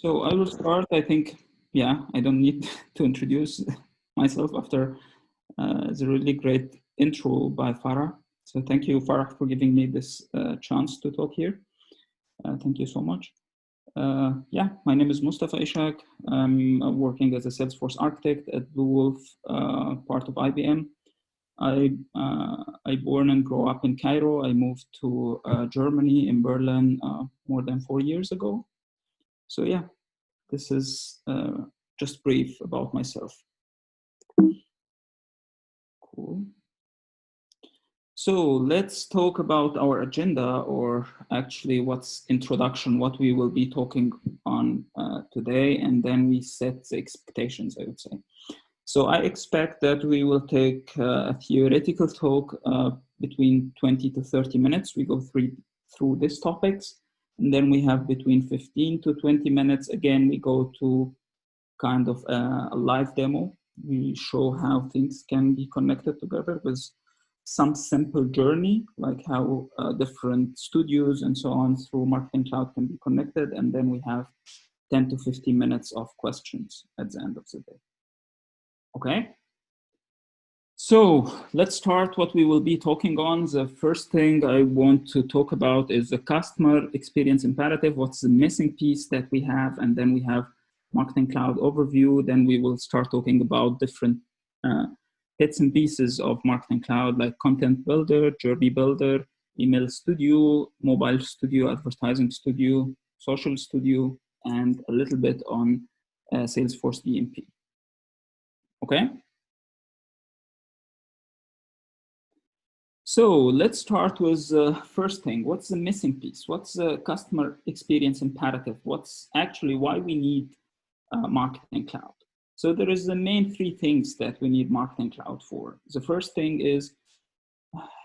So I will start. I think, yeah, I don't need to introduce myself after the really great intro by Farah. So thank you, Farah, for giving me this chance to talk here. Thank you so much. Yeah, my name is Mostafa Ishak. I'm working as a Salesforce architect at Blue Wolf, part of IBM. I born and grow up in Cairo. I moved to Germany in Berlin more than 4 years ago. So yeah, this is just brief about myself. Cool. So let's talk about our agenda, or actually what's introduction, what we will be talking on today, and then we set the expectations, I would say. So I expect that we will take a theoretical talk between 20 to 30 minutes. We go through these topics, and then we have between 15 to 20 minutes. Again, we go to kind of a live demo. We show how things can be connected together with some simple journey, like how different studios and so on through Marketing Cloud can be connected. And then we have 10 to 15 minutes of questions at the end of the day. Okay. So let's start what we will be talking on. The first thing I want to talk about is the customer experience imperative. What's the missing piece that we have? And then we have Marketing Cloud overview. Then we will start talking about different bits and pieces of Marketing Cloud, like Content Builder, Journey Builder, Email Studio, Mobile Studio, Advertising Studio, Social Studio, and a little bit on Salesforce DMP. Okay. So let's start with the first thing. What's the missing piece? What's the customer experience imperative? What's actually why we need Marketing Cloud? So there is the main three things that we need Marketing Cloud for. The first thing is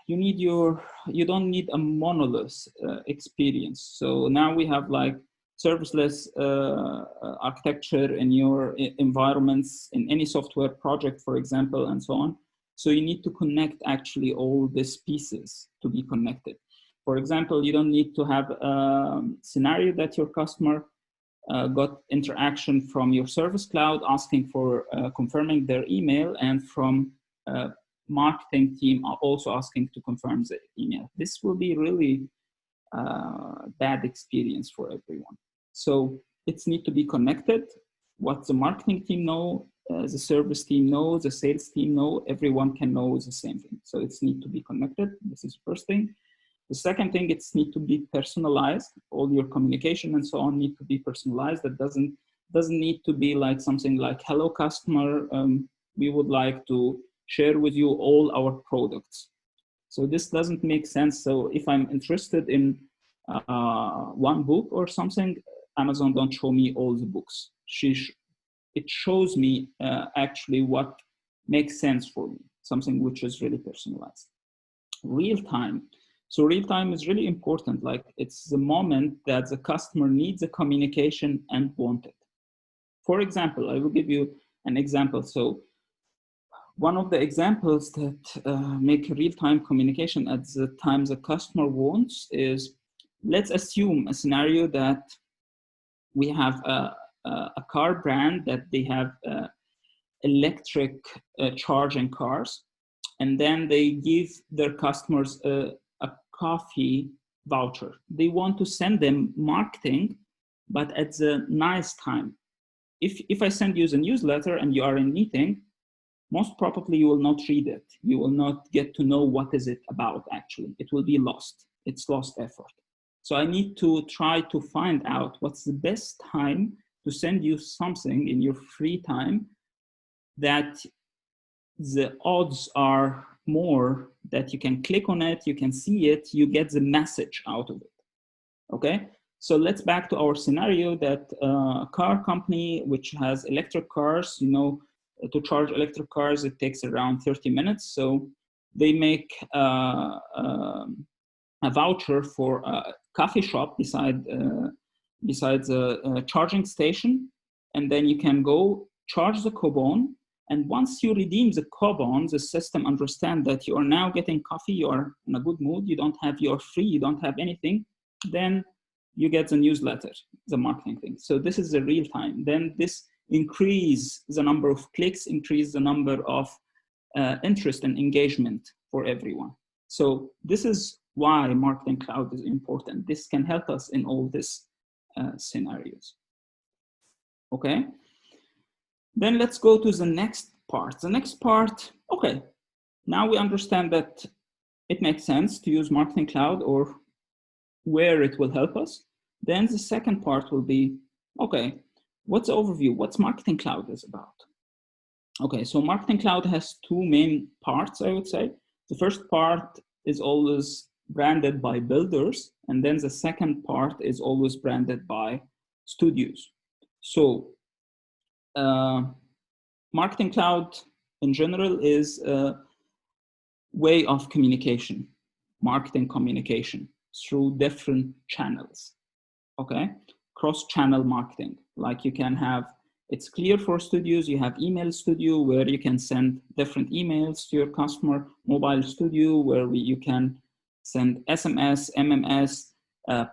you don't need a monolith experience. So now we have like serviceless architecture in your environments, in any software project, for example, and so on. So you need to connect actually all these pieces to be connected. For example, you don't need to have a scenario that your customer got interaction from your Service Cloud asking for confirming their email, and from marketing team are also asking to confirm the email. This will be really bad experience for everyone. So it's need to be connected. What the marketing team know, the service team knows, the sales team know, everyone can know the same thing. So it's need to be connected. This is the first thing. The second thing, it's need to be personalized. All your communication and so on need to be personalized. That doesn't need to be like something like, hello customer, we would like to share with you all our products. So this doesn't make sense. So if I'm interested in one book or something, Amazon don't show me all the books. It shows me actually what makes sense for me, something which is really personalized. Real time. So real time is really important. Like it's the moment that the customer needs a communication and want it. For example, I will give you an example. So one of the examples that make real-time communication at the time the customer wants is, let's assume a scenario that we have a car brand that they have electric charging cars, and then they give their customers a coffee voucher. They want to send them marketing, but at the nice time. If I send you the newsletter and you are in meeting, most probably you will not read it. You will not get to know what is it about actually. It will be lost. It's lost effort. So I need to try to find out what's the best time to send you something in your free time that the odds are more that you can click on it, you can see it, you get the message out of it. Okay, so let's back to our scenario that a car company which has electric cars, you know, to charge electric cars, it takes around 30 minutes. So they make a voucher for a coffee shop besides a charging station. And then you can go charge the coupon. And once you redeem the coupon, the system understands that you are now getting coffee, you are in a good mood, you don't have, you're free, you don't have anything. Then you get the newsletter, the marketing thing. So this is the real time. Then this increase the number of clicks, increase the number of interest and engagement for everyone. So this is why Marketing Cloud is important. This can help us in all these scenarios. Okay. Then let's go to the next part. The next part, okay, now we understand that it makes sense to use Marketing Cloud or where it will help us. Then the second part will be, okay, what's the overview? What's Marketing Cloud is about? Okay, so Marketing Cloud has two main parts, I would say. The first part is always branded by builders, and then the second part is always branded by studios. So Marketing Cloud in general is a way of communication, marketing communication through different channels, okay? Cross-channel marketing, like you can have, it's clear for studios, you have email studio where you can send different emails to your customer, mobile studio where you can send SMS, MMS,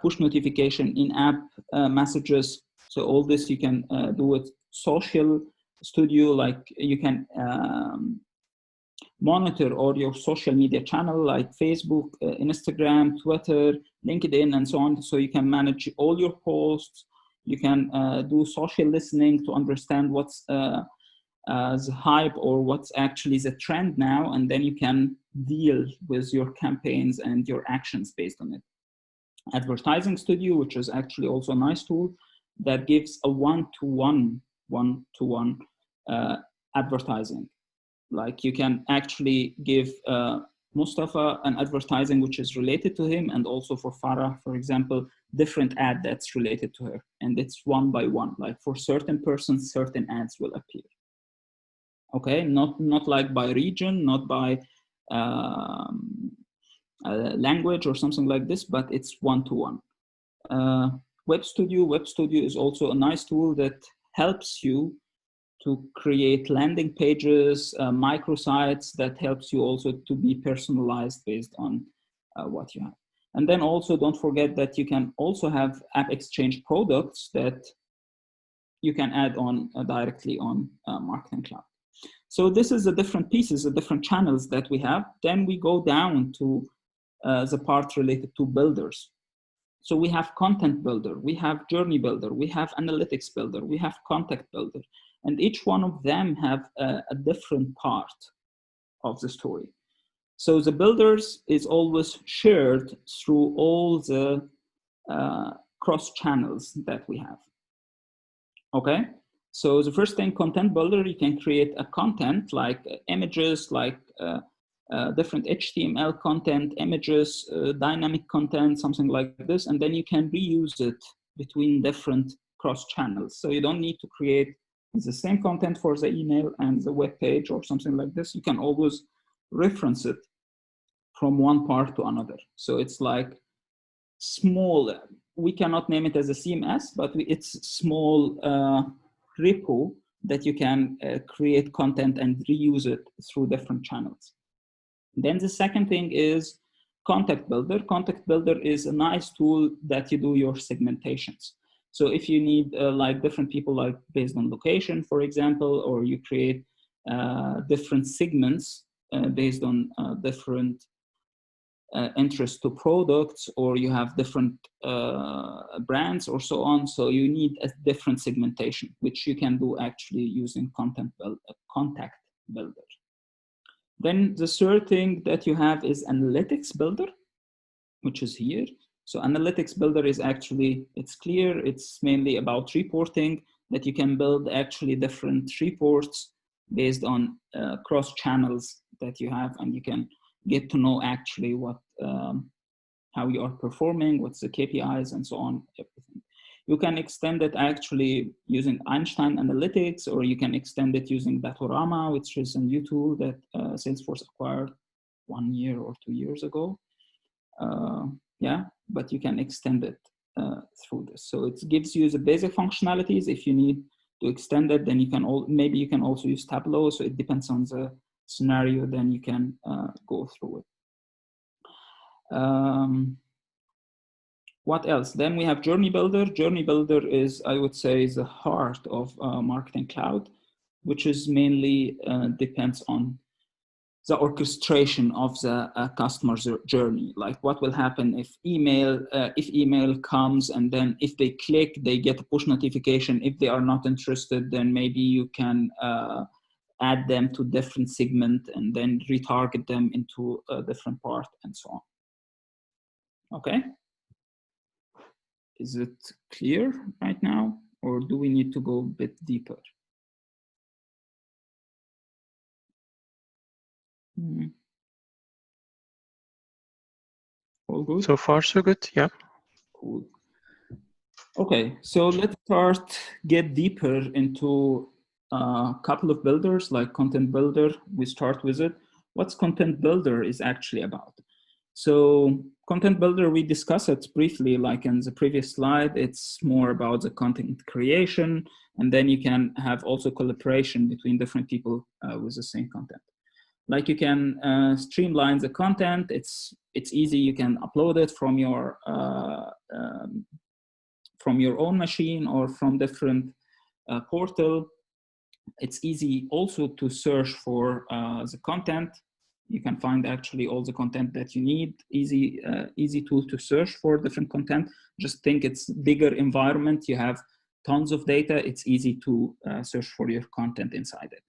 push notification, in-app messages. So all this you can do with social studio, like you can monitor all your social media channel like Facebook, Instagram, Twitter, LinkedIn, and so on. So you can manage all your posts. You can do social listening to understand what's the hype or what's actually the trend now, and then you can deal with your campaigns and your actions based on it. Advertising Studio, which is actually also a nice tool that gives a one-to-one advertising. Like you can actually give Mostafa an advertising which is related to him, and also for Farah, for example, different ad that's related to her. And it's one by one, like for certain persons, certain ads will appear. Okay, not like by region, not by language or something like this, but it's one-to-one. Web Studio is also a nice tool that helps you to create landing pages, microsites that helps you also to be personalized based on what you have. And then also don't forget that you can also have App Exchange products that you can add on directly on Marketing Cloud. So this is the different pieces, the different channels that we have. Then we go down to the part related to builders. So we have Content Builder, we have Journey Builder, we have Analytics Builder, we have Contact Builder. And each one of them have a different part of the story. So the builders is always shared through all the cross channels that we have. Okay, so the first thing, Content Builder, you can create a content like images, like different HTML content, images, dynamic content, something like this, and then you can reuse it between different cross channels. So you don't need to create the same content for the email and the web page or something like this. You can always reference it from one part to another. So it's like small, we cannot name it as a CMS, but it's small repo that you can create content and reuse it through different channels. Then the second thing is Contact Builder. Contact Builder is a nice tool that you do your segmentations. So if you need like different people, like based on location, for example, or you create different segments based on different interest to products, or you have different brands or so on. So you need a different segmentation, which you can do actually using Contact Builder. Then the third thing that you have is Analytics Builder, which is here. So Analytics Builder is actually, it's clear, it's mainly about reporting, that you can build actually different reports based on cross channels that you have, and you can get to know actually what, how you are performing, what's the KPIs and so on, everything. You can extend it actually using Einstein Analytics, or you can extend it using Datorama, which is a new tool that Salesforce acquired 1 year or 2 years ago. Yeah, but you can extend it through this. So it gives you the basic functionalities. If you need to extend it, then you can maybe you can also use Tableau. So it depends on the scenario, then you can go through it. What else? Then we have Journey Builder. Journey Builder is, I would say, is the heart of Marketing Cloud, which is mainly depends on the orchestration of the customer's journey. Like what will happen if email comes, and then if they click, they get a push notification. If they are not interested, then maybe you can add them to different segment and then retarget them into a different part and so on. Okay. Is it clear right now, or do we need to go a bit deeper? All good? So far, so good, yeah. Cool. Okay, so let's get deeper into a couple of builders like Content Builder. We start with it. What's Content Builder is actually about? So Content Builder, we discussed it briefly, like in the previous slide. It's more about the content creation, and then you can have also collaboration between different people with the same content. Like you can streamline the content. It's easy. You can upload it from your own machine or from different portal. It's easy also to search for the content. You can find actually all the content that you need. Easy tool to search for different content. Just think it's bigger environment. You have tons of data. It's easy to search for your content inside it.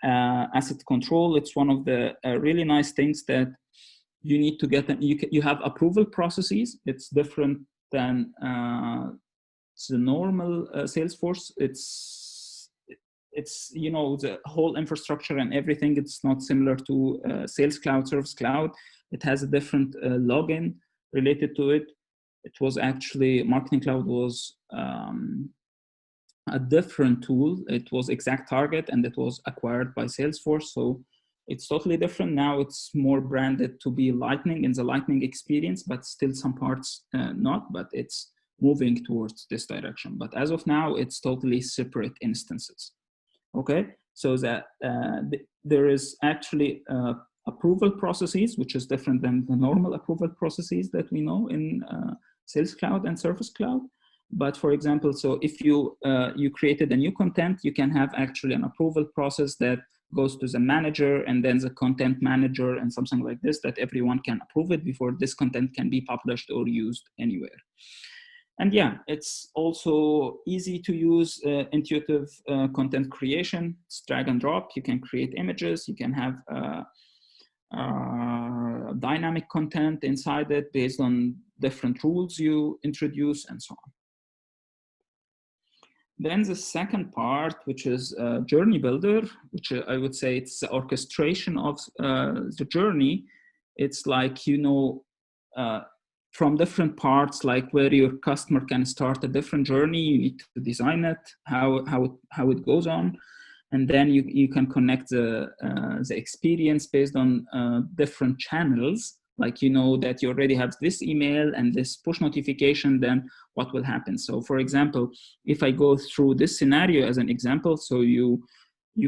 Asset control, it's one of the really nice things that you need to get. You have approval processes. It's different than the normal Salesforce. It's you know, the whole infrastructure and everything. It's not similar to Sales Cloud, Service Cloud. It has a different login related to it. It was actually Marketing Cloud was a different tool. It was Exact Target, and it was acquired by Salesforce. So it's totally different. Now it's more branded to be Lightning in the Lightning experience, but still some parts not, but it's moving towards this direction. But as of now, it's totally separate instances. Okay, so that there is actually approval processes, which is different than the normal approval processes that we know in Sales Cloud and Service Cloud. But for example, so if you created a new content, you can have actually an approval process that goes to the manager and then the content manager and something like this, that everyone can approve it before this content can be published or used anywhere. And yeah, it's also easy to use, intuitive content creation. It's drag and drop. You can create images. You can have dynamic content inside it based on different rules you introduce and so on. Then the second part, which is Journey Builder, which I would say it's the orchestration of the journey. It's like, you know, from different parts, like where your customer can start a different journey, you need to design it, how it goes on. And then you can connect the experience based on different channels. Like, you know, that you already have this email and this push notification, then what will happen? So for example, if I go through this scenario as an example, so you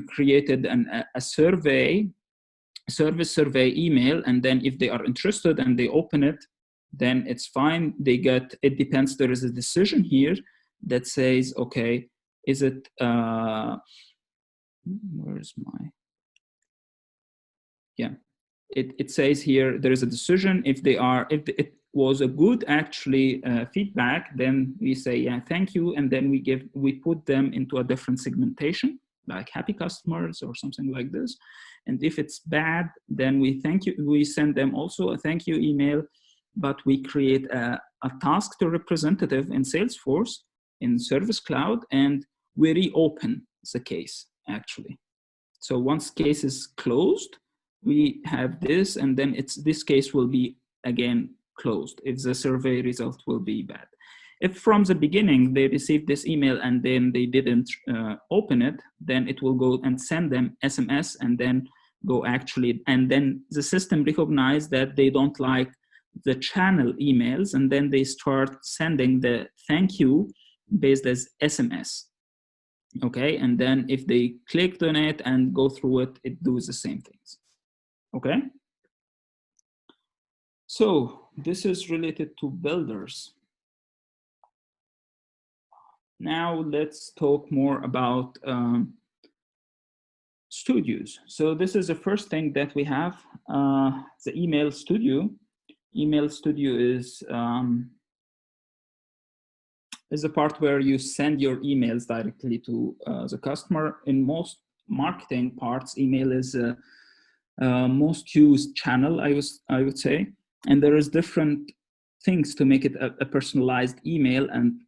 created a survey, service survey email, and then if they are interested and they open it, then it's fine. They get, it depends, there is a decision here that says, okay, is it, where's my, yeah. It says here, there is a decision. If it was a good actually feedback, then we say, yeah, thank you. And then we put them into a different segmentation, like happy customers or something like this. And if it's bad, then we send them also a thank you email, but we create a task to representative in Salesforce, in Service Cloud, and we reopen the case actually. So once case is closed, we have this, and then this case will be again closed if the survey result will be bad. If from the beginning they received this email and then they didn't open it, then it will go and send them SMS and then go actually, and then the system recognize that they don't like the channel emails, and then they start sending the thank you based as SMS. Okay, and then if they clicked on it and go through it, it does the same things. Okay, so this is related to builders. Now let's talk more about studios. So this is the first thing that we have, the email studio. Email studio is the part where you send your emails directly to the customer. In most marketing parts, email is most used channel, I would say, and there is different things to make it a personalized email and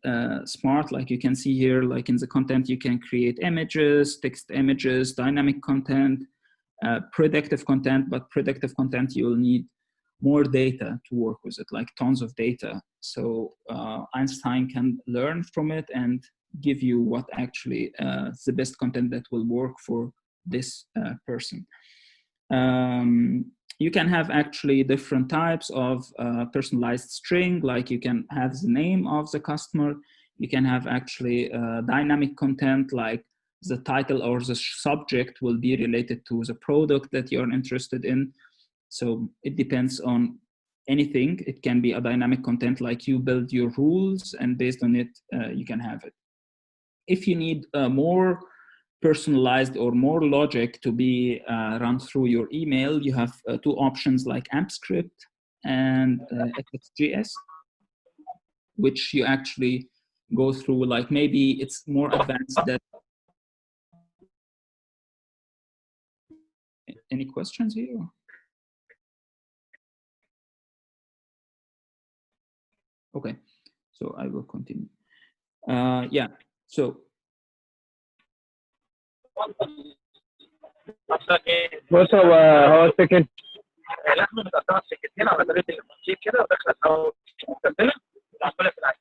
smart. Like you can see here, like in the content, you can create images, text images, dynamic content, predictive content, but predictive content, you'll need more data to work with it, like tons of data. So Einstein can learn from it and give you what actually the best content that will work for this person. You can have actually different types of personalized string, like you can have the name of the customer. You can have actually dynamic content, like the title or the subject will be related to the product that you're interested in. So it depends on anything. It can be a dynamic content, like you build your rules and based on it, you can have it. If you need more personalized or more logic to be run through your email, you have two options like AMP script and FXJS, which you actually go through, like maybe it's more advanced than. Any questions here? Okay, so I will continue. Yeah, so. بص هو السكت لازم نقطع السكتين على طريقه الموسيقى كده ودخل الهواء مستقبله وعماله في العين.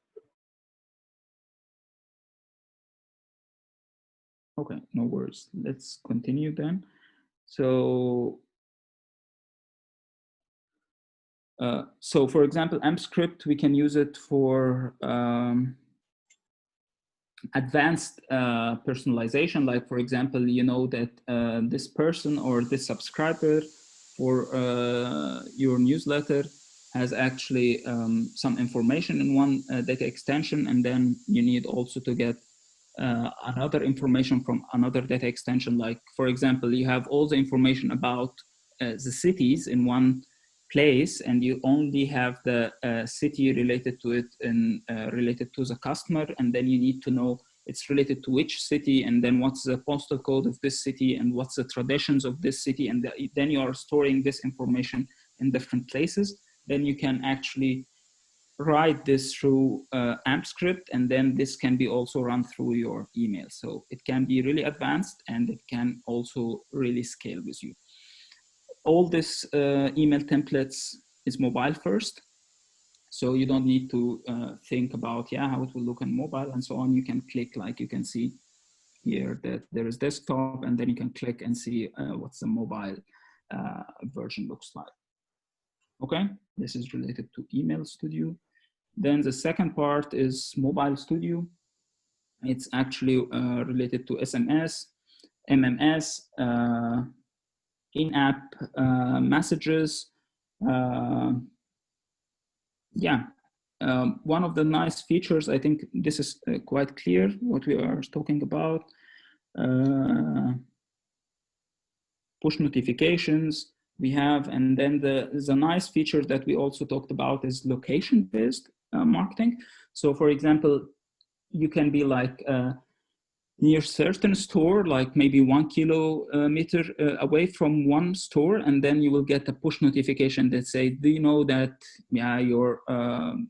Okay, no worries. Let's continue then. So for example, AMP script, we can use it for advanced personalization. Like for example, you know that this person or this subscriber for your newsletter has actually some information in one data extension, and then you need also to get another information from another data extension. Like for example, you have all the information about the cities in one place, and you only have the city related to it and related to the customer, and then you need to know it's related to which city, and then what's the postal code of this city, and what's the traditions of this city, and then you are storing this information in different places. Then you can actually write this through AMP script, and then this can be also run through your email. So it can be really advanced, and it can also really scale with you. All this email templates is mobile first. So you don't need to think about, how it will look on mobile and so on. You can click, like you can see here that there is desktop, and then you can click and see what's the mobile version looks like. Okay, this is related to Email Studio. Then the second part is Mobile Studio. It's actually related to SMS, MMS, in-app messages. One of the nice features, I think this is quite clear what we are talking about. Push notifications we have, and then the nice feature that we also talked about is location-based marketing. So for example, you can be like near certain store, like maybe 1 kilometer away from one store, and then you will get a push notification that say, do you know that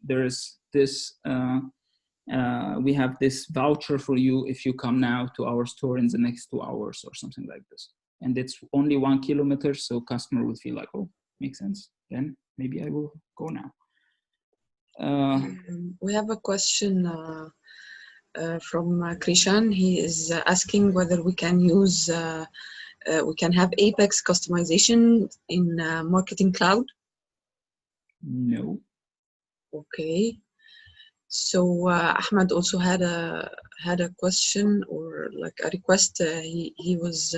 there is this we have this voucher for you if you come now to our store in the next 2 hours or something like this. And it's only 1 kilometer, so customer will feel like, oh, makes sense, then maybe I will go now. We have a question from Krishan. He is asking whether we can use, we can have Apex customization in Marketing Cloud. No. Okay. So Ahmed also had a question or like a request. He was,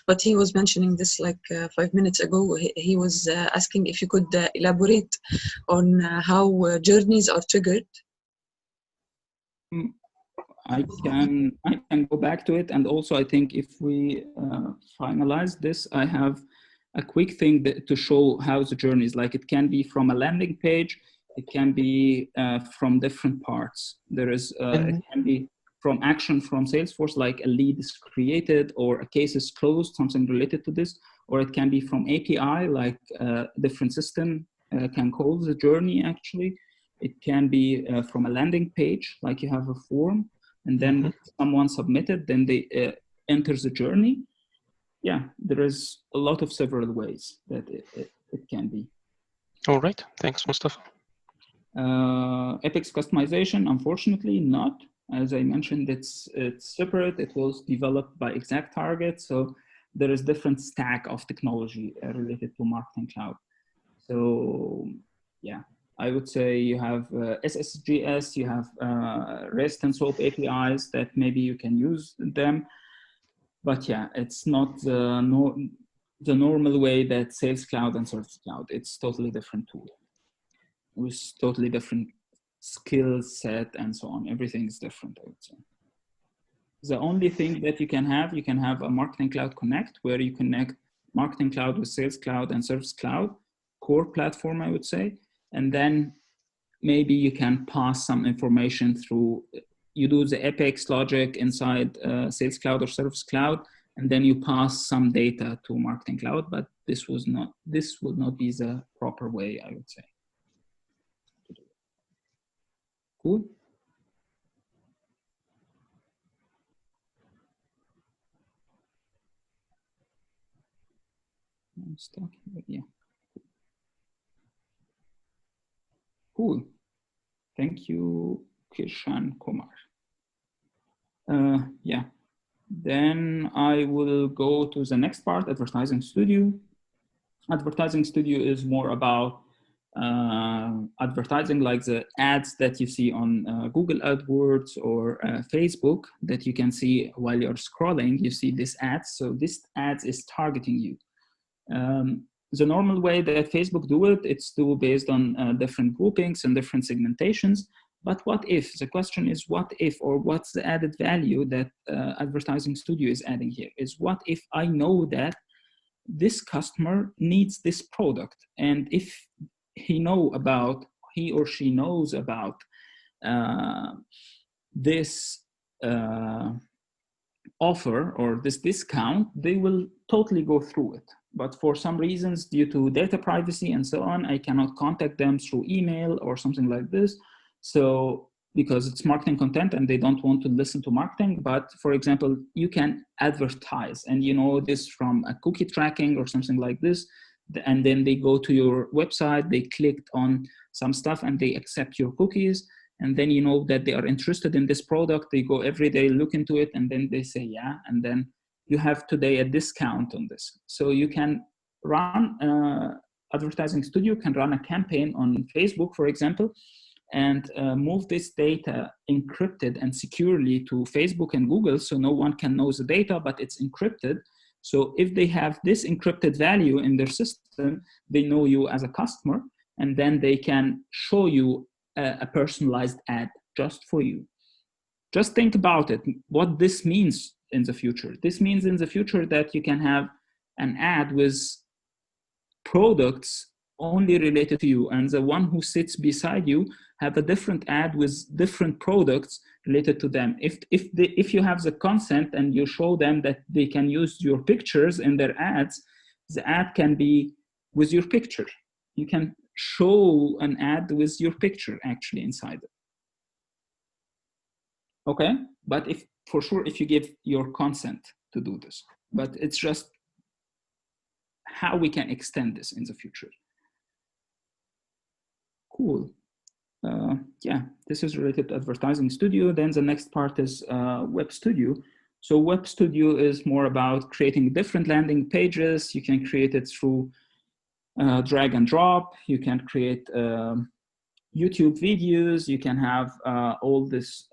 but he was mentioning this like 5 minutes ago. He was asking if you could elaborate on how journeys are triggered. I can go back to it. And also, I think if we finalize this, I have a quick thing to show how the journey is. Like, it can be from a landing page, it can be from different parts. There is, it can be from action from Salesforce, like a lead is created or a case is closed, something related to this, or it can be from API, like a different system can call the journey actually. It can be from a landing page, like you have a form, and then someone submitted, then they enter the journey. Yeah, there is a lot of several ways that it can be. All right, thanks, Mostafa. Epics customization, unfortunately not. As I mentioned, it's separate. It was developed by ExactTarget, so there is different stack of technology related to Marketing Cloud. So yeah, I would say you have SSGS, you have REST and SOAP APIs that maybe you can use them. But yeah, it's not the normal way that Sales Cloud and Service Cloud. It's totally different tool with totally different skill set and so on. Everything is different, I would say. The only thing that you can have a Marketing Cloud Connect, where you connect Marketing Cloud with Sales Cloud and Service Cloud, core platform, I would say. And then maybe you can pass some information through, you do the Epics logic inside Sales Cloud or Service Cloud, and then you pass some data to Marketing Cloud, but this would not be the proper way, I would say. Cool. I'm stuck here, yeah. Cool. Thank you, Kishan Kumar. Yeah, then I will go to the next part, Advertising Studio. Advertising Studio is more about advertising, like the ads that you see on Google AdWords or Facebook that you can see while you're scrolling. You see this ads, so this ads is targeting you. The normal way that Facebook do it, it's do based on different groupings and different segmentations. But what if? The question is what if, or what's the added value that Advertising Studio is adding here? Is what if I know that this customer needs this product, and if he or she knows about this offer or this discount, they will totally go through it. But for some reasons, due to data privacy and so on, I cannot contact them through email or something like this. So because it's marketing content and they don't want to listen to marketing, but for example, you can advertise, and you know this from a cookie tracking or something like this, and then they go to your website, they clicked on some stuff and they accept your cookies, and then you know that they are interested in this product, they go every day, look into it, and then they say yeah, and then you have today a discount on this. So you can run, Advertising Studio can run a campaign on Facebook, for example, and move this data encrypted and securely to Facebook and Google, so no one can know the data, but it's encrypted. So if they have this encrypted value in their system, they know you as a customer, and then they can show you a personalized ad just for you. Just think about it, what this means in the future. This means in the future that you can have an ad with products only related to you, and the one who sits beside you have a different ad with different products related to them. If you have the consent and you show them that they can use your pictures in their ads, the ad can be with your picture. You can show an ad with your picture actually inside it. Okay, but for sure if you give your consent to do this, but it's just how we can extend this in the future. Cool. Yeah, this is related to Advertising Studio. Then the next part is Web Studio. So Web Studio is more about creating different landing pages. You can create it through drag and drop. You can create YouTube videos. You can have all this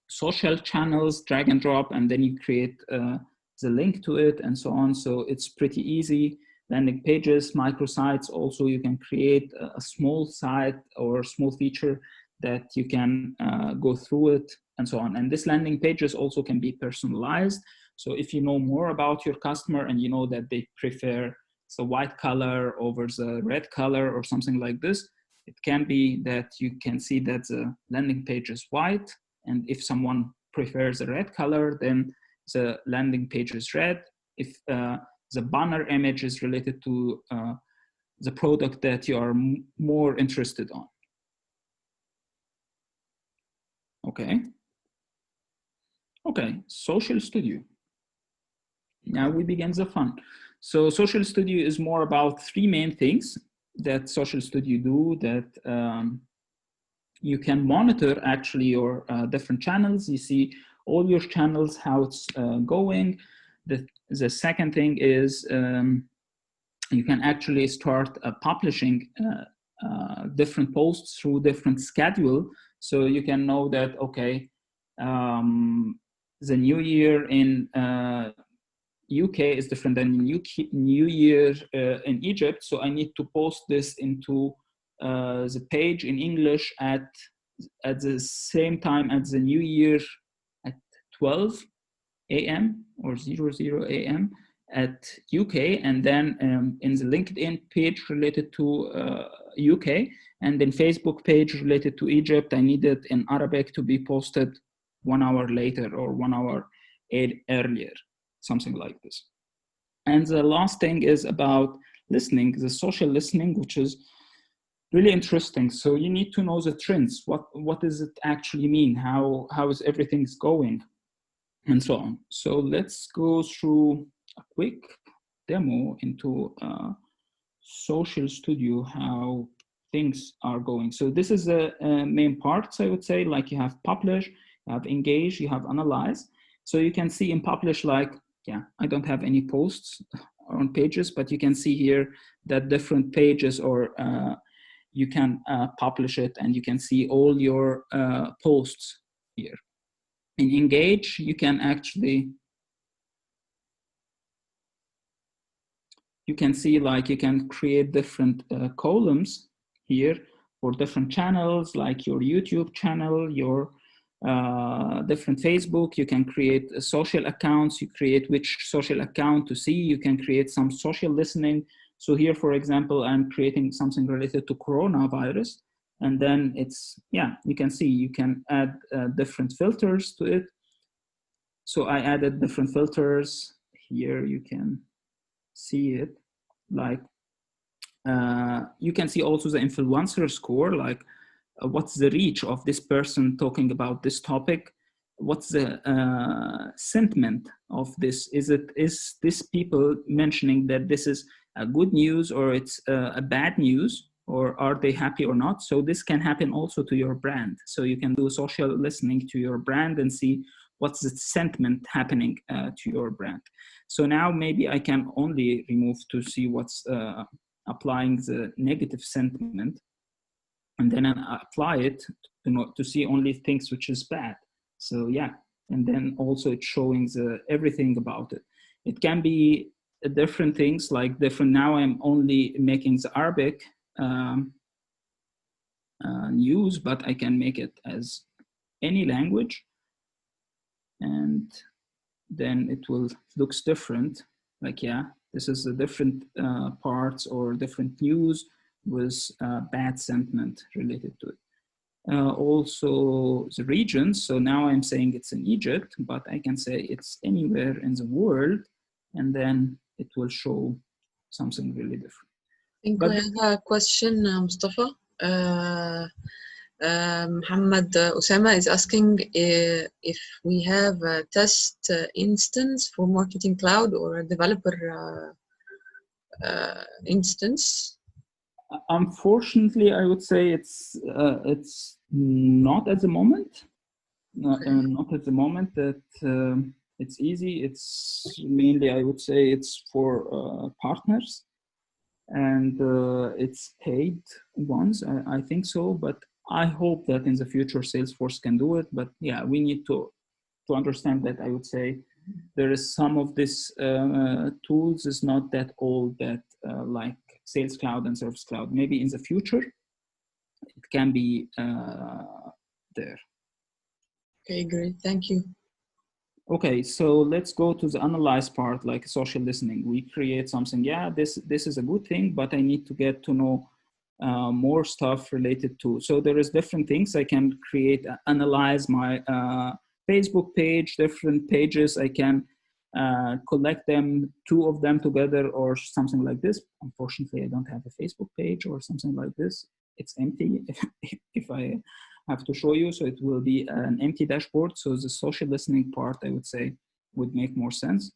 social channels, drag and drop, and then you create the link to it and so on. So it's pretty easy. Landing pages, microsites, also you can create a small site or small feature that you can go through it and so on. And this landing pages also can be personalized. So if you know more about your customer and you know that they prefer the white color over the red color or something like this, it can be that you can see that the landing page is white. And if someone prefers the red color, then the landing page is red. If the banner image is related to the product that you are more interested on. Okay. Okay, Social Studio. Now we begin the fun. So Social Studio is more about three main things that Social Studio do, that you can monitor actually your different channels. You see all your channels, how it's going. The second thing is you can actually start publishing different posts through different schedule. So you can know that, okay, the new year in UK is different than New Year in Egypt. So I need to post this into the page in English at the same time as the New Year at 12 a.m. or 00 a.m. at UK, and then in the LinkedIn page related to UK, and then Facebook page related to Egypt, I need it in Arabic to be posted 1 hour later or 1 hour earlier, something like this. And the last thing is about listening, the social listening, which is really interesting. So you need to know the trends. What does it actually mean? How is everything's going? And so on. So let's go through a quick demo into Social Studio, how things are going. So this is the main parts, I would say, like you have publish, you have engage, you have analyze. So you can see in publish, like, yeah, I don't have any posts on pages, but you can see here that different pages, or you can publish it and you can see all your posts here. In engage, you can actually, you can see, like, you can create different columns here for different channels, like your YouTube channel, your different Facebook. You can create social accounts. You create which social account to see. You can create some social listening. So here, for example, I'm creating something related to coronavirus. And then it's, yeah, you can see, you can add different filters to it. So I added different filters here. You can see it, like you can see also the influencer score, like what's the reach of this person talking about this topic? What's the sentiment of this? Is this people mentioning that this is a good news or it's a bad news, or are they happy or not? So this can happen also to your brand. So you can do social listening to your brand and see what's the sentiment happening to your brand. So now maybe I can only remove to see what's applying the negative sentiment, and then I apply it to see only things which is bad. So yeah, and then also it's showing everything about it. It can be different things, like different, now I'm only making the Arabic news, but I can make it as any language, and then it will looks different. Like, yeah, this is the different parts or different news with bad sentiment related to it. Also the regions. So now I'm saying it's in Egypt, but I can say it's anywhere in the world, and then it will show something really different. I think we have a question, Mustafa. Muhammad Osama is asking if we have a test instance for Marketing Cloud or a developer instance. Unfortunately, I would say it's not at the moment. Not at the moment that it's easy. It's mainly, I would say, it's for partners, and it's paid ones. I think so, but I hope that in the future Salesforce can do it. But yeah, we need to understand that, I would say, there is some of this tools is not that old that like Sales Cloud and Service Cloud. Maybe in the future it can be there. Okay, great. Thank you. Okay, so let's go to the analyze part, like social listening. We create something. Yeah, this is a good thing, but I need to get to know more stuff related to. So there is different things I can create. Analyze my Facebook page, different pages. I can collect them, 2 of them together, or something like this. Unfortunately, I don't have a Facebook page or something like this. It's empty. If I have to show you, so it will be an empty dashboard. So the social listening part, I would say, would make more sense.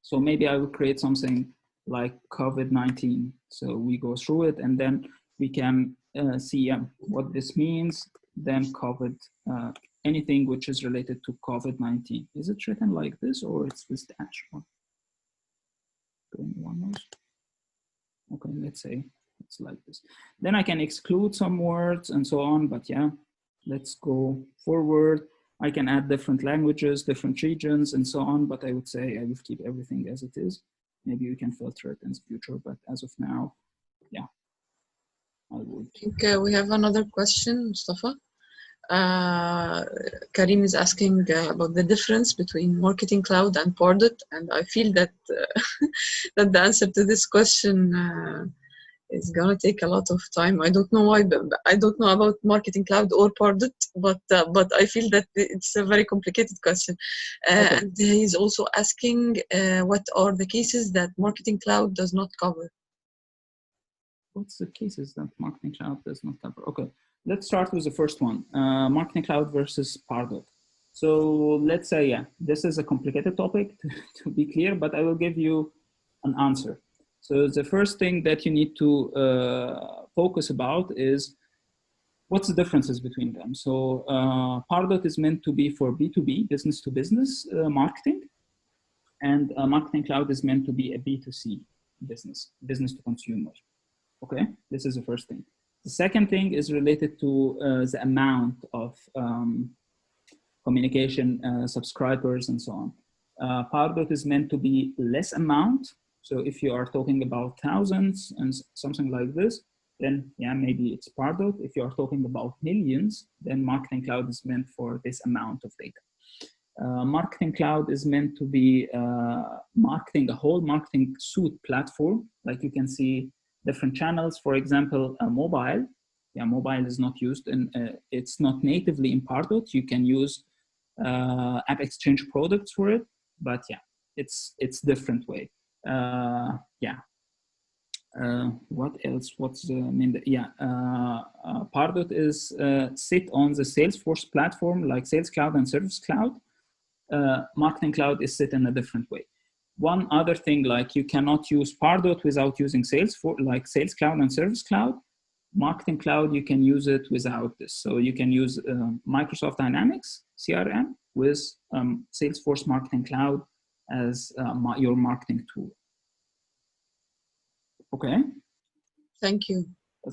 So maybe I will create something like COVID-19. So we go through it, and then we can see what this means. Then COVID, anything which is related to COVID-19. Is it written like this, or it's this dash? One more. Okay, let's say it's like this. Then I can exclude some words and so on, but yeah, let's go forward. I can add different languages, different regions and so on, but I would say I will keep everything as it is. Maybe we can filter it in the future, but as of now, yeah, I would. I think we have another question, Mustafa. Karim is asking about the difference between Marketing Cloud and Pardot, and I feel that that the answer to this question is gonna take a lot of time. I don't know why, but I don't know about Marketing Cloud or Pardot, but I feel that it's a very complicated question. Okay. And he's also asking what are the cases that Marketing Cloud does not cover? What's the cases that Marketing Cloud does not cover? Okay, let's start with the first one, Marketing Cloud versus Pardot. So let's say, yeah, this is a complicated topic to be clear, but I will give you an answer. So the first thing that you need to focus about is what's the differences between them. So Pardot is meant to be for B2B, business to business marketing, and Marketing Cloud is meant to be a B2C business, business to consumer. Okay, this is the first thing. The second thing is related to the amount of communication subscribers and so on. Pardot is meant to be less amount. So if you are talking about thousands and something like this, then yeah, maybe it's Pardot. If you are talking about millions, then Marketing Cloud is meant for this amount of data. Marketing Cloud is meant to be marketing, a whole marketing suite platform. Like you can see different channels, for example, mobile. Yeah, mobile is not used and it's not natively in Pardot. You can use App Exchange products for it, but yeah, it's different way. Yeah. What else? What's the main? Yeah, Pardot is sit on the Salesforce platform like Sales Cloud and Service Cloud. Marketing Cloud is sit in a different way. One other thing, like you cannot use Pardot without using Salesforce, like Sales Cloud and Service Cloud. Marketing Cloud, you can use it without this. So you can use Microsoft Dynamics CRM with Salesforce Marketing Cloud as your marketing tool. Okay. Thank you.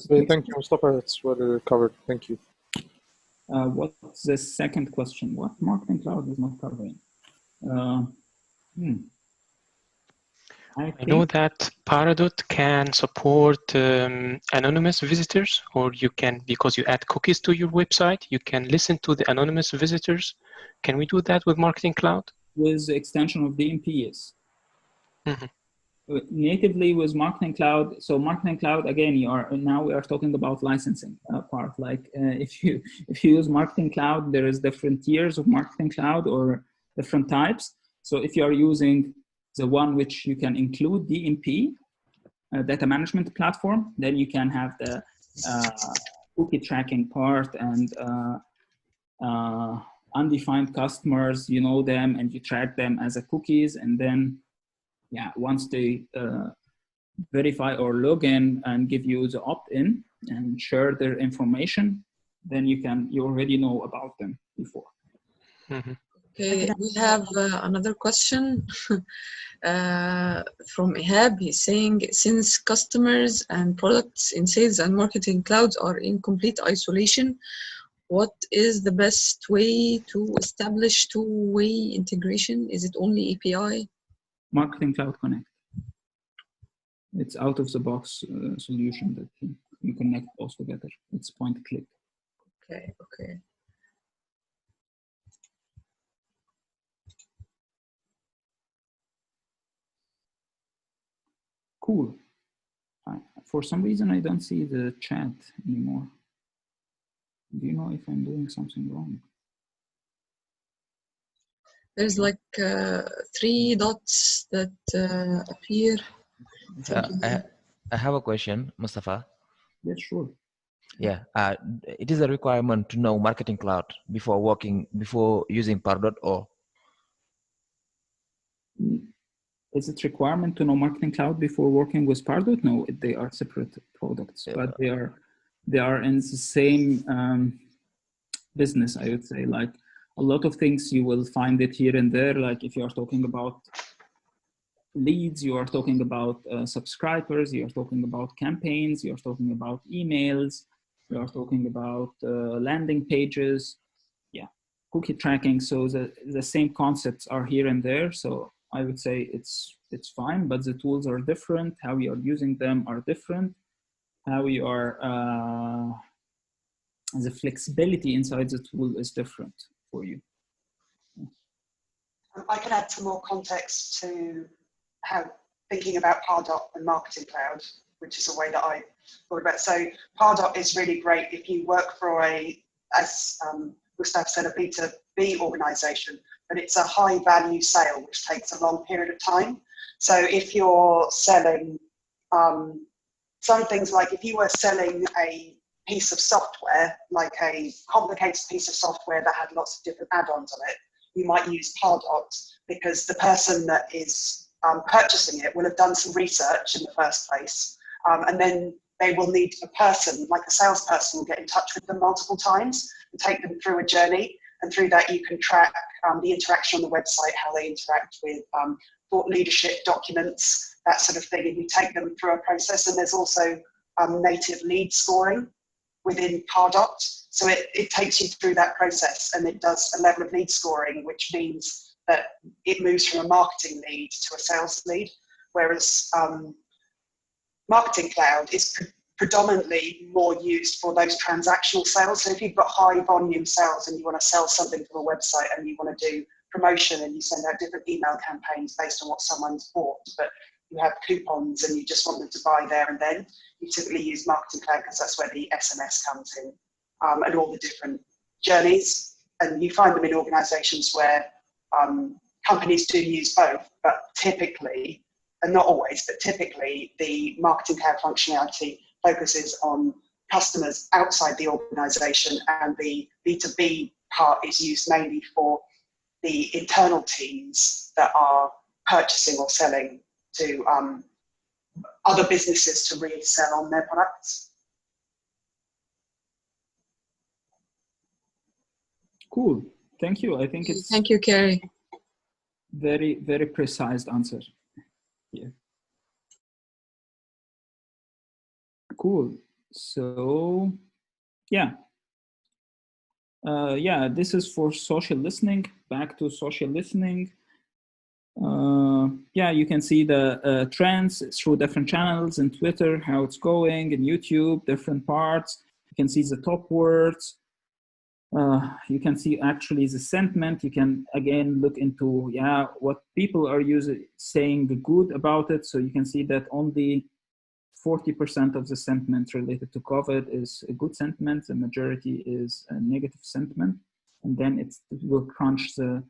Thank you, Mustafa. That's well covered. Thank you. What's the second question? What Marketing Cloud is not covering? I know that Pardot can support anonymous visitors, or you can, because you add cookies to your website, you can listen to the anonymous visitors. Can we do that with Marketing Cloud? With the extension of DMP, yes. Mm-hmm. Natively with Marketing Cloud. So Marketing Cloud, again, now we are talking about licensing part. Like if you use Marketing Cloud, there is different tiers of Marketing Cloud or different types. So if you are using the one which you can include DMP, data management platform, then you can have the cookie tracking part and undefined customers, you know them and you track them as a cookies. And then, yeah, once they verify or log in and give you the opt-in and share their information, then you already know about them before. Mm-hmm. Okay, we have another question from Ihab. He's saying, since customers and products in Sales and Marketing Clouds are in complete isolation, what is the best way to establish two-way integration? Is it only API? Marketing Cloud Connect. It's out of the box solution that you connect those together. It's point and click. Okay, okay. Cool. For some reason, I don't see the chat anymore. Do you know if I'm doing something wrong? There's like 3 dots that appear. I have a question, Mostafa. Yes, sure. Yeah, it is a requirement to know Marketing Cloud before using Pardot, or is it requirement to know Marketing Cloud before working with Pardot? No, they are separate products, but they are in the same business, I would say. Like a lot of things, you will find it here and there. Like if you are talking about leads, you are talking about subscribers, you are talking about campaigns, you are talking about emails, you are talking about landing pages, yeah, cookie tracking. So the same concepts are here and there. So I would say it's fine, but the tools are different. How you are using them are different. How you are, the flexibility inside the tool is different for you. I can add some more context to how thinking about Pardot and Marketing Cloud, which is a way that I thought about. So Pardot is really great if you work for as Mostafa said, a B2B organization, but it's a high value sale, which takes a long period of time. So if you're selling some things, like if you were selling a piece of software, like a complicated piece of software that had lots of different add-ons on it, you might use Pardot because the person that is purchasing it will have done some research in the first place, and then they will need a person, like a salesperson, will get in touch with them multiple times and take them through a journey. And through that, you can track the interaction on the website, how they interact with thought leadership documents, that sort of thing. And you take them through a process. And there's also native lead scoring within Pardot. So it takes you through that process, and it does a level of lead scoring, which means that it moves from a marketing lead to a sales lead. Whereas Marketing Cloud is predominantly more used for those transactional sales. So if you've got high volume sales and you want to sell something from a website and you want to do promotion and you send out different email campaigns based on what someone's bought, but you have coupons and you just want them to buy there and then, you typically use Marketing Cloud because that's where the SMS comes in, and all the different journeys. And you find them in organizations where companies do use both, but typically, and not always, but typically the Marketing Cloud functionality focuses on customers outside the organization, and the B2B part is used mainly for the internal teams that are purchasing or selling to other businesses to resell on their products. Cool, thank you. I think it's Thank you, Carrie. very, very precise answer. Yeah. Cool. So, yeah. Yeah, this is for social listening. Back to social listening. Yeah, you can see the trends through different channels in Twitter, how it's going, in YouTube, different parts. You can see the top words. You can see actually the sentiment. You can again look into, yeah, what people are saying good about it. So you can see that only 40% of the sentiment related to COVID is a good sentiment. The majority is a negative sentiment. And then it will crunch the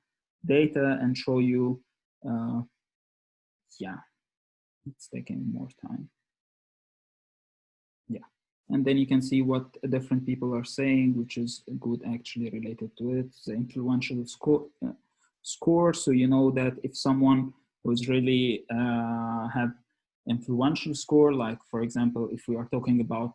data and show you, yeah, it's taking more time. Yeah. And then you can see what different people are saying, which is good actually related to it. The influential score. So you know that if someone was really have influential score, like for example, if we are talking about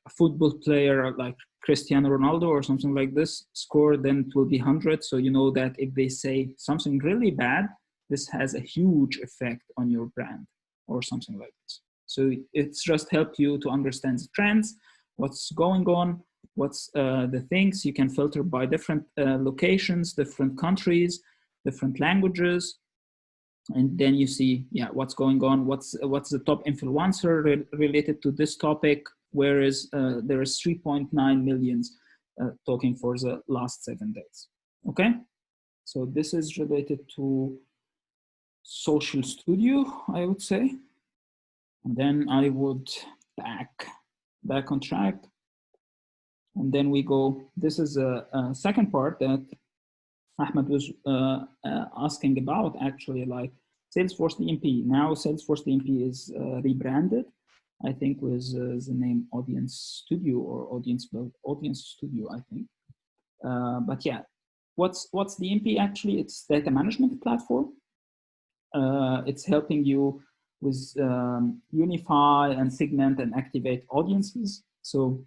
a football player like Cristiano Ronaldo or something like this score, then it will be 100. So you know that if they say something really bad, this has a huge effect on your brand or something like this. So it's just helped you to understand the trends, what's going on, what's the things. You can filter by different locations, different countries, different languages. And then you see, yeah, what's going on, what's the top influencer related to this topic, whereas there is 3.9 million talking for the last 7 days. Okay, so this is related to Social Studio, I would say. And then I would back on track. And then we go, this is a second part that Ahmed was asking about, actually, like Salesforce DMP. Now Salesforce DMP is rebranded, I think, with the name Audience Studio or Audience Studio, I think. But yeah, what's DMP actually? It's data management platform. It's helping you with unify and segment and activate audiences. So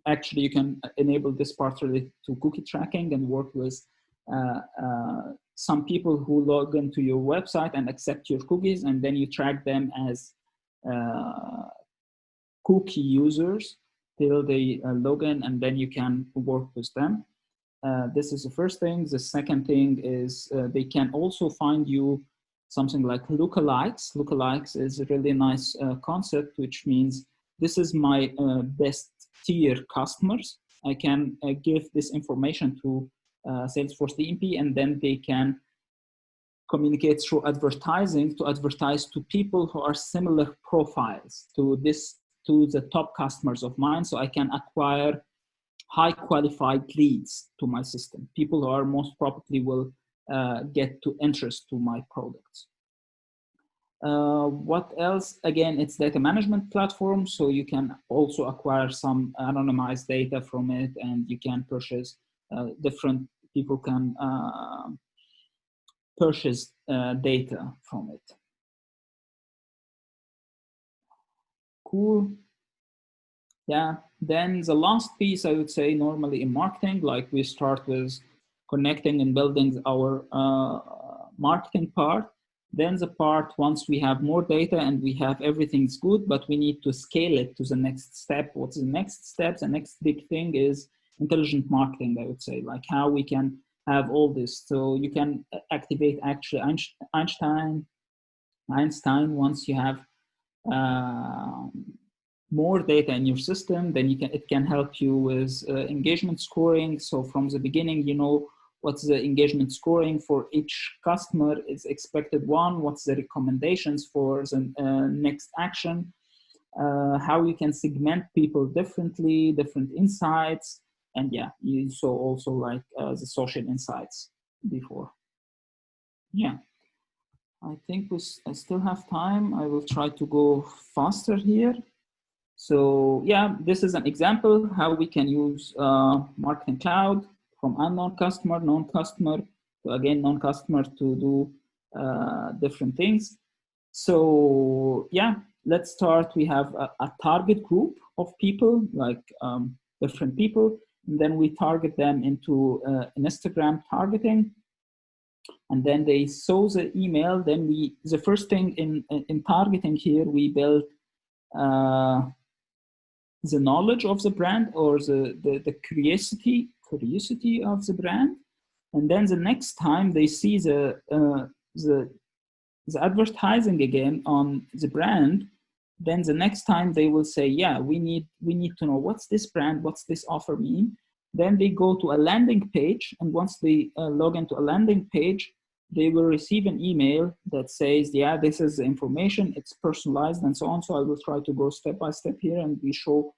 actually you can enable this part related to cookie tracking and work with some people who log into your website and accept your cookies, and then you track them as cookie users till they log in, and then you can work with them. This is the first thing. The second thing is they can also find you something like lookalikes. Lookalikes is a really nice concept, which means this is my best tier customers. I can give this information to Salesforce DMP, and then they can communicate through advertising to advertise to people who are similar profiles to the top customers of mine. So I can acquire high qualified leads to my system. People who are most probably will get to interest to my products. What else? Again, it's data management platform, so you can also acquire some anonymized data from it, and you can purchase different people can purchase data from it. Cool. Yeah, then the last piece I would say normally in marketing, like we start with connecting and building our marketing part. Then the part, once we have more data and we have everything's good, but we need to scale it to the next step. What's the next step? The next big thing is intelligent marketing, I would say, like how we can have all this. So you can activate actually Einstein, once you have more data in your system, then it can help you with engagement scoring. So from the beginning, you know, what's the engagement scoring for each customer is expected one, what's the recommendations for the next action, how you can segment people differently, different insights. And yeah, you saw also like the social insights before. Yeah, I think I still have time. I will try to go faster here. So yeah, this is an example how we can use Marketing Cloud from unknown customer, known customer, to again, known customer to do different things. So yeah, let's start. We have a target group of people, like different people, and then we target them into Instagram targeting. And then they saw the email. Then the first thing in targeting here, we build the knowledge of the brand, or the curiosity of the brand. And then the next time they see the advertising again on the brand, then the next time they will say, yeah, we need to know what's this brand, what's this offer mean. Then they go to a landing page, and once they log into a landing page, they will receive an email that says, yeah, this is the information, it's personalized and so on. So I will try to go step by step here and we show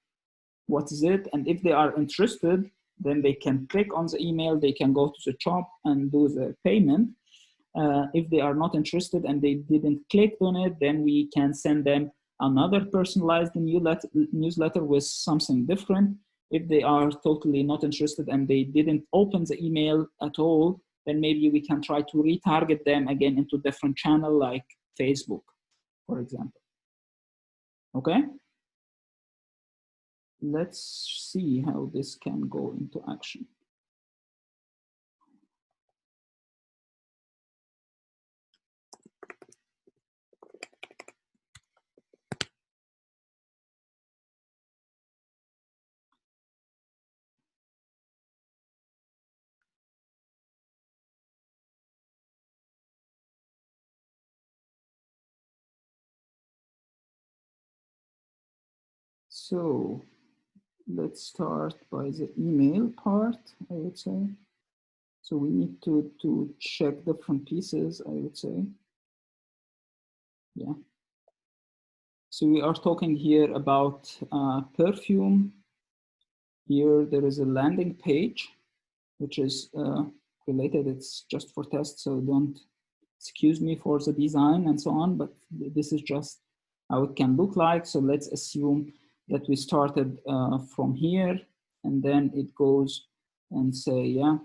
what is it. And if they are interested, then they can click on the email, they can go to the shop and do the payment. If they are not interested and they didn't click on it, then we can send them another personalized newsletter with something different. If they are totally not interested and they didn't open the email at all, then maybe we can try to retarget them again into different channel like Facebook, for example. Okay? Let's see how this can go into action. So let's start by the email part, I would say. So we need to check different pieces, I would say. Yeah. So we are talking here about perfume. Here there is a landing page, which is related. It's just for test, so don't excuse me for the design and so on, but this is just how it can look like. So let's assume that we started from here, and then it goes and say, yeah,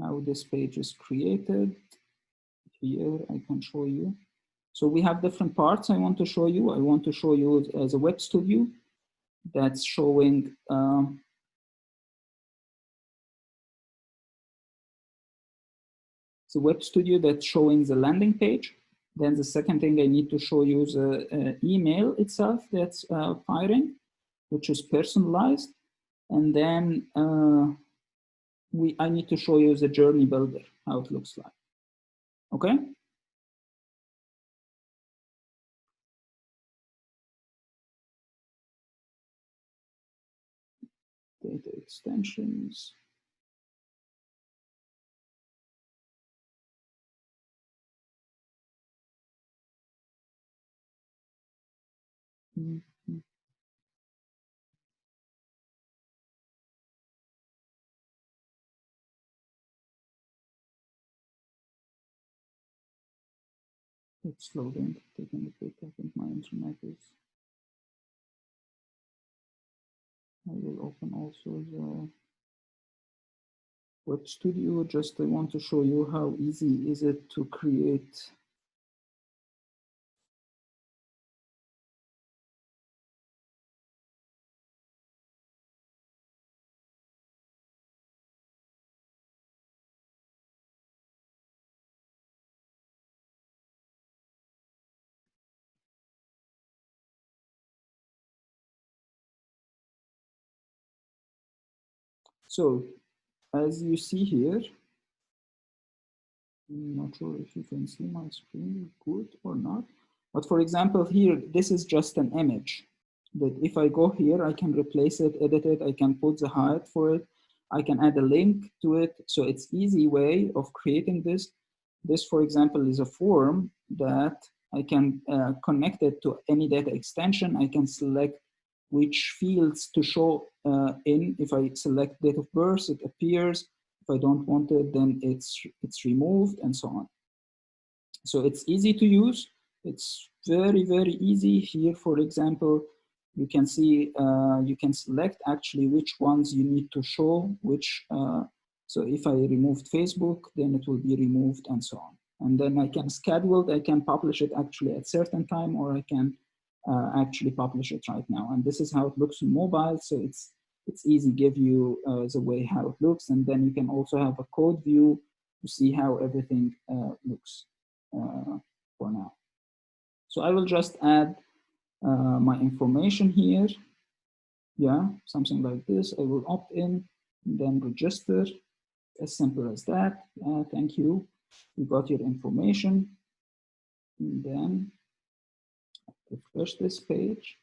how this page is created. Here I can show you. So we have different parts I want to show you. I want to show you as a web studio that's showing the web studio that's showing the landing page. Then the second thing I need to show you is the email itself that's firing, which is personalized. And then I need to show you the journey builder, how it looks like. Okay? Data extensions. Mm-hmm. It's loading, taking a bit. I think my internet is. I will open also the web studio. Just I want to show you how easy is it to create. So as you see here, I'm not sure if you can see my screen good or not, but for example here, this is just an image that if I go here, I can replace it, edit it, I can put the height for it, I can add a link to it. So it's easy way of creating this. This, for example, is a form that I can connect it to any data extension. I can select which fields to show in. If I select date of birth, it appears. If I don't want it, then it's removed and so on. So it's easy to use. It's very, very easy. Here, for example, you can see, you can select actually which ones you need to show, which, so if I removed Facebook, then it will be removed and so on. And then I can schedule it, I can publish it actually at certain time, or I can actually publish it right now. And this is how it looks on mobile. So it's easy, give you the way how it looks. And then you can also have a code view to see how everything looks for now. So I will just add my information here. Yeah, something like this. I will opt in, and then register. As simple as that. Thank you. You got your information. And then refresh this page.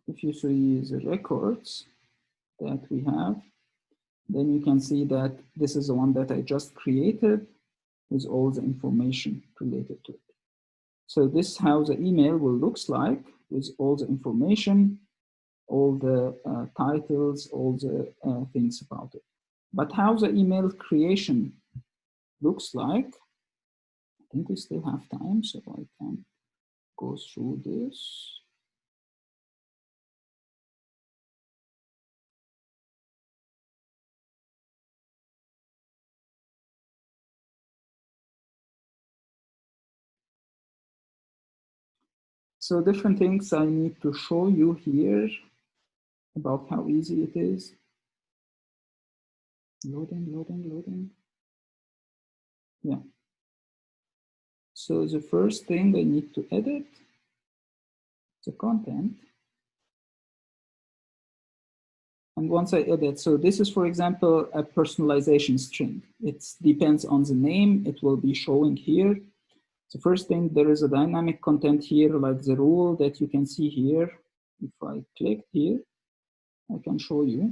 If you see the records that we have, then you can see that this is the one that I just created with all the information related to it. So this is how the email will looks like with all the information, all the titles, all the things about it. But how the email creation looks like, I think we still have time, so I can go through this. So different things I need to show you here about how easy it is. Loading, loading, loading. Yeah. So the first thing I need to edit the content. And once I edit, so this is, for example, a personalization string. It depends on the name, it will be showing here. The first thing, there is a dynamic content here, like the rule that you can see here. If I click here, I can show you.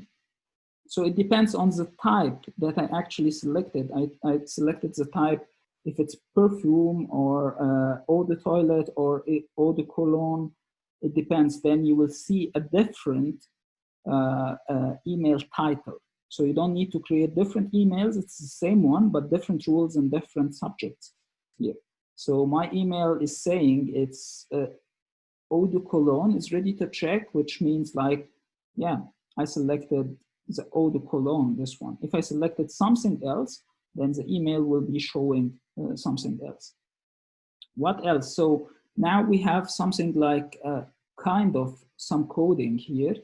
So it depends on the type that I actually selected. I selected the type, if it's perfume or eau de toilette or eau de cologne, it depends. Then you will see a different email title. So you don't need to create different emails. It's the same one, but different rules and different subjects here. So my email is saying it's eau de cologne is ready to check, which means like, yeah, I selected the eau de cologne, this one. If I selected something else, then the email will be showing something else. What else? So now we have something like kind of some coding here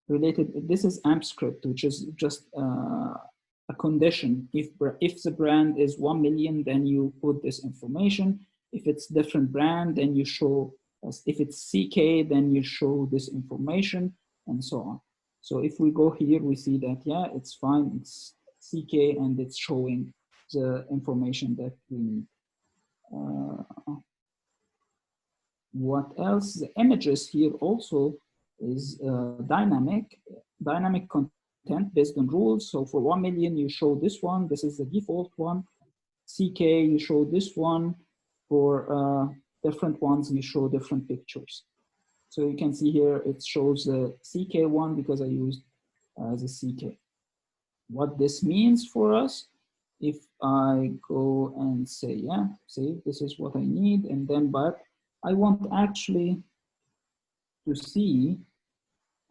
related. This is AMP script, which is just a condition. If the brand is 1 million, then you put this information. If it's different brand, then you show, if it's CK, then you show this information, and so on. So if we go here, we see that, yeah, it's fine, it's CK, and it's showing the information that we need. What else? The images here also is dynamic content based on rules. So for 1 million, you show this one. This is the default one. CK, you show this one. For different ones, you show different pictures. So you can see here, it shows the CK one because I used the CK. What this means for us, if I go and say, yeah, see, this is what I need, and then, but I want actually to see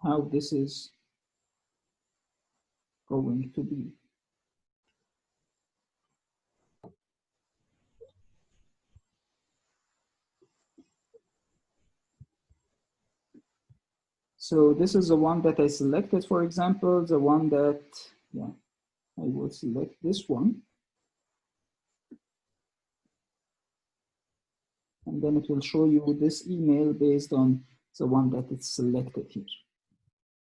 how this is going to be. So this is the one that I selected, for example, the one that, yeah, I will select this one. And then it will show you this email based on the one that is selected here.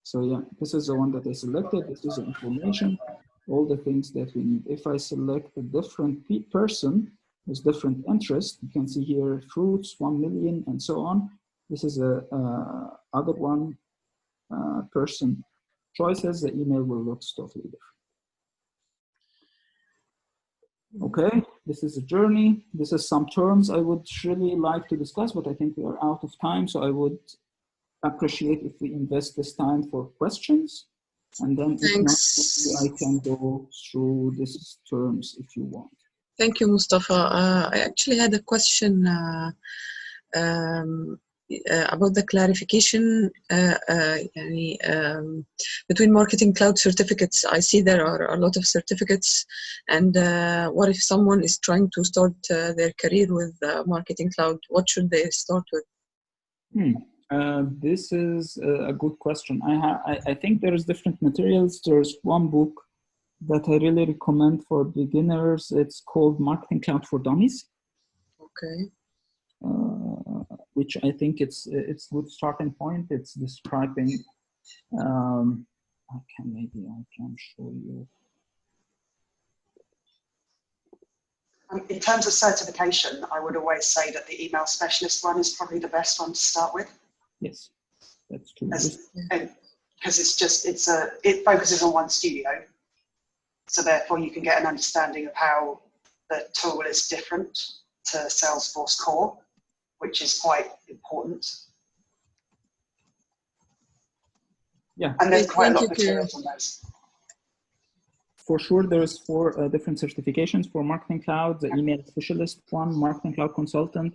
So yeah, this is the one that I selected. This is the information, all the things that we need. If I select a different person with different interest, you can see here fruits, 1 million, and so on. This is a other one person choices. The email will look totally different. Okay, this is a journey. This is some terms I would really like to discuss, but I think we are out of time. So I would appreciate if we invest this time for questions. And then if not, I can go through these terms if you want. Thank you, Mostafa. I actually had a question about the clarification between Marketing Cloud certificates. I see there are a lot of certificates, and what if someone is trying to start their career with Marketing Cloud? What should they start with? This is a good question. I think there's different materials. There's one book that I really recommend for beginners. It's called Marketing Cloud for Dummies. Okay. Which I think it's a good starting point. It's describing, maybe I can show you. In terms of certification, I would always say that the email specialist one is probably the best one to start with. Yes, that's true. Because it focuses on one studio. So therefore you can get an understanding of how the tool is different to Salesforce Core, which is quite important. Yeah. And there's quite a lot of materials on those. For sure, there's 4 different certifications for Marketing Cloud: the email specialist one, Marketing Cloud consultant,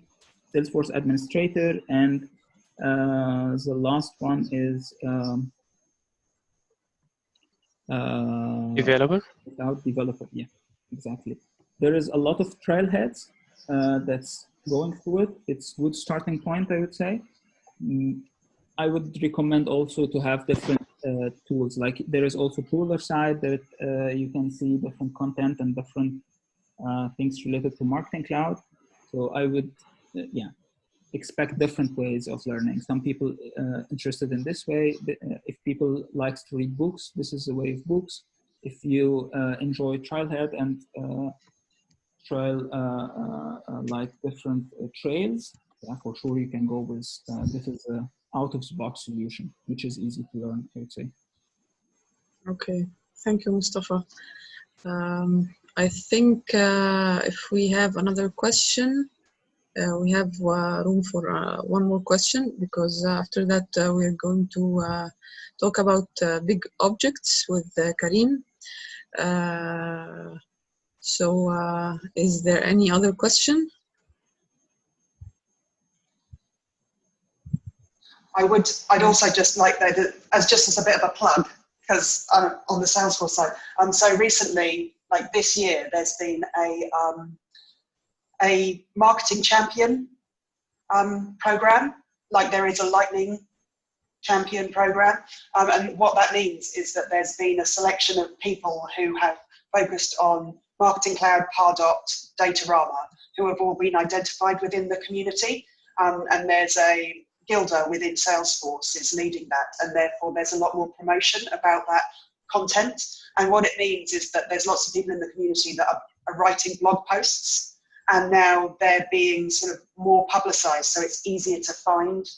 Salesforce administrator, and the last one is developer. Cloud developer. Yeah, exactly. There is a lot of trailheads that's going through it. It's a good starting point, I would say. I would recommend also to have different tools. Like there is also Tooler side that you can see different content and different things related to Marketing Cloud. So I would, yeah, expect different ways of learning. Some people interested in this way. If people likes to read books, this is the way of books. If you enjoy Trailhead and trail like different trails, yeah, for sure you can go with this is a out-of-the-box solution, which is easy to learn, I would say. Okay, thank you, Mostafa. I think if we have another question, we have room for one more question, because after that we're going to talk about big objects with Karim. So is there any other question? I'd also just like that as a bit of a plug, because on the Salesforce side, so recently, like this year, there's been a marketing champion program. Like there is a lightning champion program, and what that means is that there's been a selection of people who have focused on Marketing Cloud, Pardot, Datarama, who have all been identified within the community, and there's a Gilda within Salesforce is leading that, and therefore there's a lot more promotion about that content. And what it means is that there's lots of people in the community that are writing blog posts, and now they're being sort of more publicized, so it's easier to find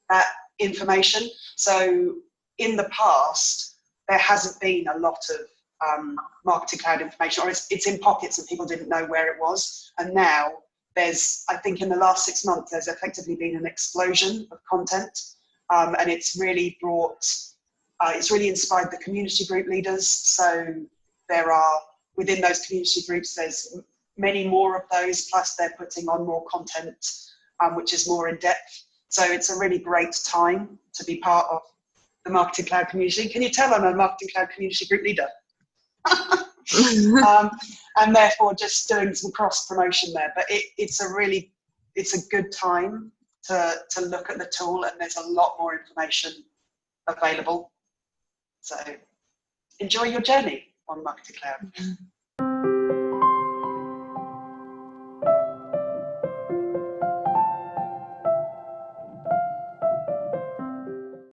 that information. So in the past, there hasn't been a lot of Marketing Cloud information, or it's in pockets and people didn't know where it was. And now there's, I think in the last 6 months, there's effectively been an explosion of content, and it's really brought, it's really inspired the community group leaders. So there are, within those community groups, there's many more of those, plus they're putting on more content, which is more in depth. So it's a really great time to be part of the Marketing Cloud community. Can you tell I'm a Marketing Cloud community group leader? And therefore just doing some cross promotion there. But it's a good time to look at the tool, and there's a lot more information available. So enjoy your journey on Marketing Cloud.